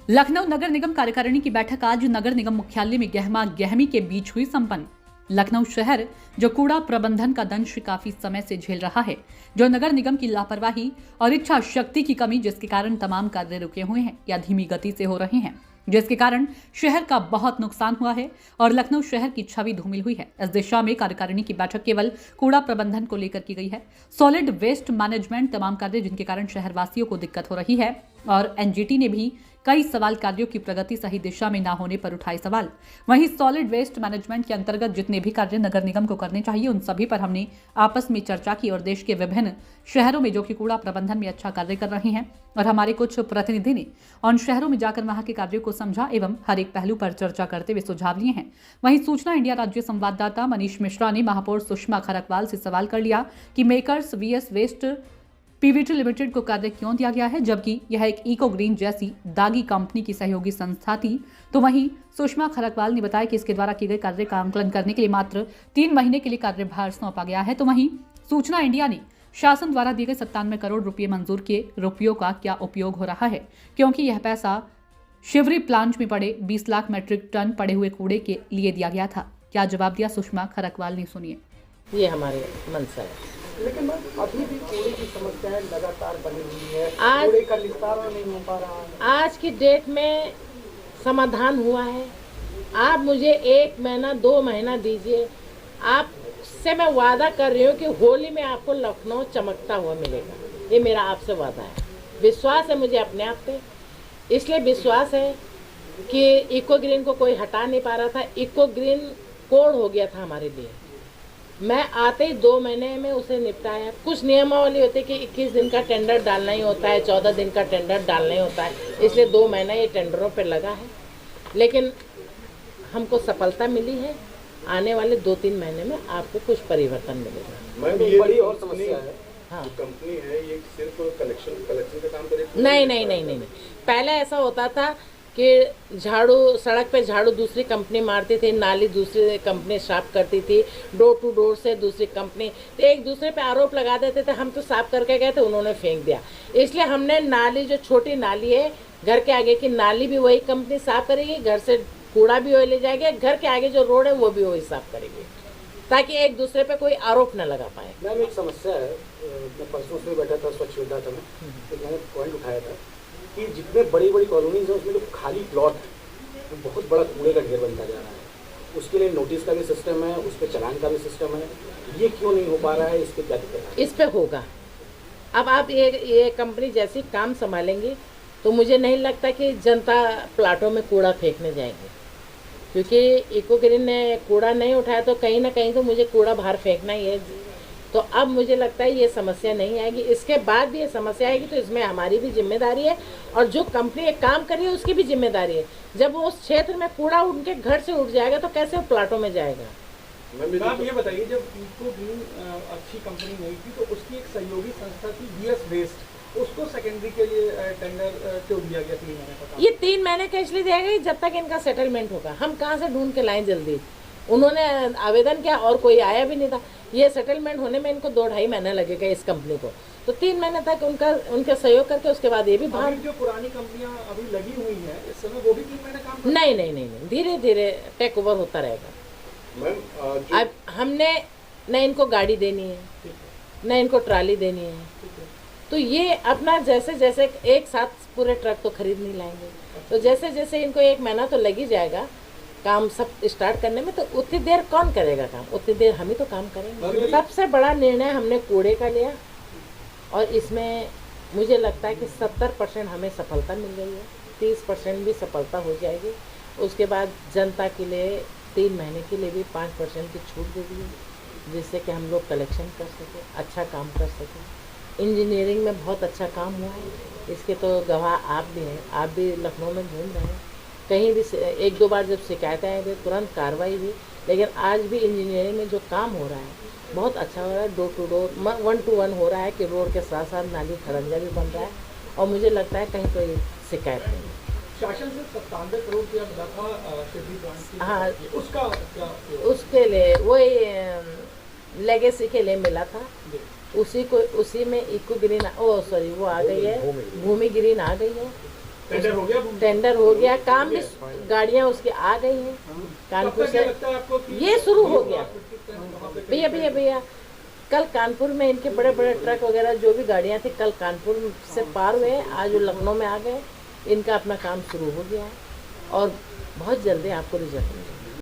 लखनऊ नगर निगम कार्यकारिणी की बैठक आज नगर निगम मुख्यालय में गहमा गहमी के बीच हुई संपन्न। लखनऊ शहर जो कूड़ा प्रबंधन का दंश काफी समय से झेल रहा है, जो नगर निगम की लापरवाही और इच्छा शक्ति की कमी जिसके कारण तमाम कार्य रुके हुए हैं या धीमी गति से हो रहे हैं, जिसके कारण शहर का बहुत नुकसान हुआ है और लखनऊ शहर की छवि धूमिल हुई है। इस दिशा में कार्यकारिणी की बैठक केवल कूड़ा प्रबंधन को लेकर की गई है। सॉलिड वेस्ट मैनेजमेंट तमाम कार्य जिनके कारण शहरवासियों को दिक्कत हो रही है और एनजीटी ने भी कई सवाल कार्यों की प्रगति सही दिशा में न होने पर उठाए सवाल। वहीं सॉलिड वेस्ट मैनेजमेंट के अंतर्गत जितने भी कार्य नगर निगम को करने चाहिए उन सभी पर हमने आपस में चर्चा की और देश के विभिन्न शहरों में जो कि कूड़ा प्रबंधन में अच्छा कार्य कर रहे हैं और हमारे कुछ प्रतिनिधि ने उन शहरों में जाकर वहां के कार्यों को समझा एवं हर एक पहलू पर चर्चा करते हुए सुझाव लिए हैं। वहीं सूचना इंडिया राज्य संवाददाता मनीष मिश्रा ने महापौर सुषमा खरकवाल से सवाल कर लिया कि makers VS west PVT limited को कार्य क्यों दिया गया है, जबकि यह एक इको ग्रीन जैसी दागी कंपनी की सहयोगी संस्था थी। तो वहीं सुषमा खरकवाल ने बताया कि इसके द्वारा किए गए कार्य का आंकलन करने के लिए मात्र 3 महीने के लिए कार्यभार सौंपा गया है। तो वहीं सूचना इंडिया ने शासन द्वारा दिए गए 97 करोड़ रुपये मंजूर किए रुपयों का क्या उपयोग हो रहा है, क्योंकि यह पैसा शिवरी प्लांट में पड़े 20 लाख मीट्रिक टन पड़े हुए कूड़े के लिए दिया गया था। क्या जवाब दिया सुषमा खरकवाल ने, सुनिए। ये हमारे मंशा है। लेकिन मैम अभी भी कूड़े की समस्या लगातार बनी हुई है। आज कूड़े का निस्तारण नहीं हो पा रहा है। आज की डेट में समाधान हुआ है। आप मुझे 1 महीना 2 महीना दीजिए, आपसे मैं वादा कर रही हूँ कि होली में आपको लखनऊ चमकता हुआ मिलेगा। ये मेरा आपसे वादा है। विश्वास है मुझे अपने आप पे, इसलिए विश्वास है कि इको ग्रीन को कोई हटा नहीं पा रहा था। इको ग्रीन कोड हो गया था हमारे लिए। मैं आते ही 2 महीने में उसे निपटाया। कुछ नियमावली होती है कि 21 दिन का टेंडर डालना ही होता है, 14 दिन का टेंडर डालना ही होता है, इसलिए 2 महीना ये टेंडरों पे लगा है। लेकिन हमको सफलता मिली है। आने वाले 2-3 महीने में आपको कुछ परिवर्तन मिलेगा। मैम ये बड़ी और समस्या है। हाँ, कंपनी है ये सिर्फ कलेक्शन का काम करेगी? नहीं। पहले ऐसा होता था कि झाड़ू सड़क पे झाड़ू दूसरी कंपनी मारती थी, नाली दूसरी कंपनी साफ करती थी, डोर टू डोर से दूसरी कंपनी, तो एक दूसरे पे आरोप लगा देते थे हम तो साफ करके गए थे, उन्होंने फेंक दिया। इसलिए हमने नाली, जो छोटी नाली है घर के आगे की नाली भी वही कंपनी साफ करेगी, घर से कूड़ा भी वही ले जाएगी, घर के आगे जो रोड है वो भी वही साफ करेगी, ताकि एक दूसरे पे कोई आरोप न लगा पाए। मैम एक समस्या है, मैं परसों उसमें बैठा था स्वच्छ विद्या में, तो मैंने पॉइंट उठाया था कि जितने बड़ी बड़ी कॉलोनीज हैं उसमें जो खाली प्लॉट है वो बहुत बड़ा कूड़े का ढेर बनता जा रहा है। उसके लिए नोटिस का भी सिस्टम है, उस पर चालान का भी सिस्टम है। ये क्यों नहीं हो पा रहा है, इस पर क्या दिक्कत है? इस पे होगा। अब आप ये कंपनी जैसी काम संभालेंगी तो मुझे नहीं लगता कि जनता प्लाटों में कूड़ा फेंकने जाएंगे, क्योंकि इको ग्रीन ने कूड़ा नहीं उठाया तो कहीं ना कहीं तो मुझे कूड़ा बाहर फेंकना ही है। तो अब मुझे लगता है ये समस्या नहीं आएगी। इसके बाद भी ये समस्या आएगी तो इसमें हमारी भी जिम्मेदारी है और जो कंपनी एक काम कर रही है उसकी भी जिम्मेदारी है। जब वो उस क्षेत्र में कूड़ा उनके घर से उठ जाएगा तो कैसे वो प्लाटों में जाएगा? आप ये बताइए, जब इको ग्रीन अच्छी कंपनी नहीं थी तो उसकी एक सहयोगी संस्था थी वीएस वेस्ट, उसको सेकेंडरी के लिए टेंडर क्यों दिया गया 3 महीने का? ये 3 महीने का इसलिए दिया गया जब तक इनका सेटलमेंट होगा। हम कहाँ से ढूंढ के लाएं जल्दी? उन्होंने आवेदन किया और कोई आया भी नहीं था। ये सेटलमेंट होने में इनको 2-2.5 महीना लगेगा इस कंपनी को, तो 3 महीने तक उनके सहयोग करके उसके बाद ये भी बाहर। जो पुरानी कंपनियां अभी लगी हुई हैं इस समय वो भी 3 महीने काम नहीं, धीरे धीरे टेक ओवर होता रहेगा। मैम अब हमने न इनको गाड़ी देनी है, न इनको ट्राली देनी है, तो ये अपना जैसे जैसे एक साथ पूरे ट्रक तो खरीद नहीं लाएंगे, तो जैसे जैसे इनको 1 महीना तो लग ही जाएगा काम सब स्टार्ट करने में। तो उतनी देर कौन करेगा काम? उतनी देर हम ही तो काम करेंगे। सबसे बड़ा निर्णय हमने कूड़े का लिया और इसमें मुझे लगता है कि 70% हमें सफलता मिल गई है, 30% भी सफलता हो जाएगी। उसके बाद जनता के लिए 3 महीने के लिए भी 5% की छूट दे दी है, जिससे कि हम लोग कलेक्शन कर सकें, अच्छा काम कर सकें। इंजीनियरिंग में बहुत अच्छा काम हुआ है, इसके तो गवाह आप भी हैं। आप भी लखनऊ में घूम रहे हैं, कहीं भी 1-2 बार जब शिकायतें आई तो तुरंत कार्रवाई हुई। लेकिन आज भी इंजीनियरिंग में जो काम हो रहा है बहुत अच्छा हो रहा है। डोर टू डोर 1 to 1 हो रहा है कि रोड के साथ साथ नाली खरंजा भी बन रहा है और मुझे लगता है कहीं कोई शिकायत नहीं। शासन से 97 करोड़ रुपया मिला था शिवरी प्लांट की। हाँ, उसका क्या? उसके लिए वही लेगेसी के लिए मिला था। उसी में इको ग्रीन वो आ गई है, भूमि ग्रीन आ गई है। टेंडर हो गया? टेंडर हो गया, काम भी, गाड़ियाँ उसके आ गई हैं कानपुर से। लगता है आपको कि ये शुरू हो गया वहाँ पे भैया। कल कानपुर में इनके बड़े बड़े ट्रक वगैरह जो भी गाड़ियाँ थी कल कानपुर से पार हुए, आज वो लखनऊ में आ गए। इनका अपना काम शुरू हो गया है और बहुत जल्दी आपको रिजल्ट मिलेगा।